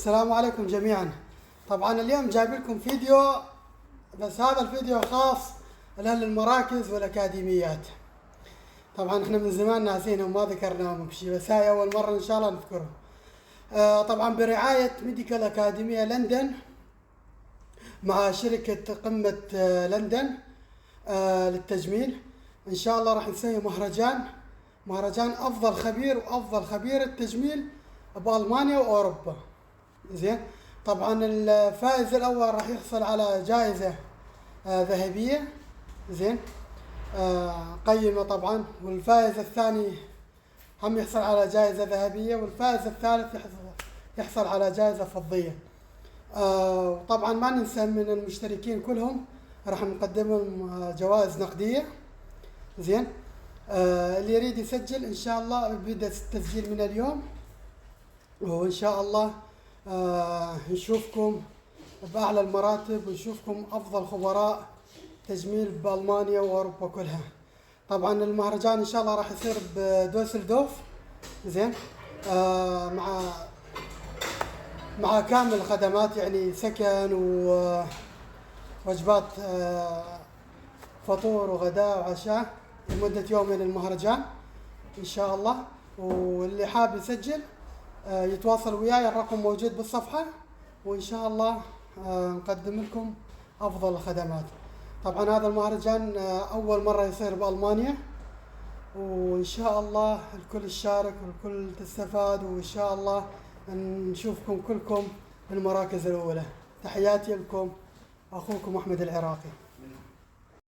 السلام عليكم جميعا. طبعا اليوم جايب لكم فيديو، بس هذا الفيديو خاص لأهل المراكز والأكاديميات. طبعا احنا من زمان ناسينهم ما ذكرناهم بشيء، بس هاي أول مرة إن شاء الله نذكرهم. طبعا برعاية ميديكال أكاديمية لندن مع شركة قمة لندن للتجميل. إن شاء الله راح نسوي مهرجان أفضل خبير وأفضل خبير التجميل بألمانيا وأوروبا. زين، طبعا الفائز الأول راح يحصل على جائزة ذهبية، زين، قيمة طبعا. والفائز الثاني هم يحصل على جائزة ذهبية، والفائز الثالث يحصل على جائزة فضية. وطبعا ما ننسى من المشتركين كلهم راح نقدم لهم جوائز نقدية. زين، اللي يريد يسجل إن شاء الله بيبدأ التسجيل من اليوم، وإن شاء الله نشوفكم بأعلى المراتب ونشوفكم أفضل خبراء تجميل بألمانيا وأوروبا كلها. طبعا المهرجان إن شاء الله راح يصير بدوسلدورف، زين، مع كامل الخدمات، يعني سكن ووجبات فطور وغداء وعشاء لمدة يومين المهرجان إن شاء الله. واللي حاب يسجل يتواصل وياي، الرقم موجود بالصفحة، وإن شاء الله نقدم لكم أفضل الخدمات. طبعا هذا المهرجان أول مرة يصير بألمانيا، وإن شاء الله الكل يشارك والكل تستفاد، وإن شاء الله نشوفكم كلكم بالمراكز الأولى. تحياتي لكم، أخوكم أحمد العراقي.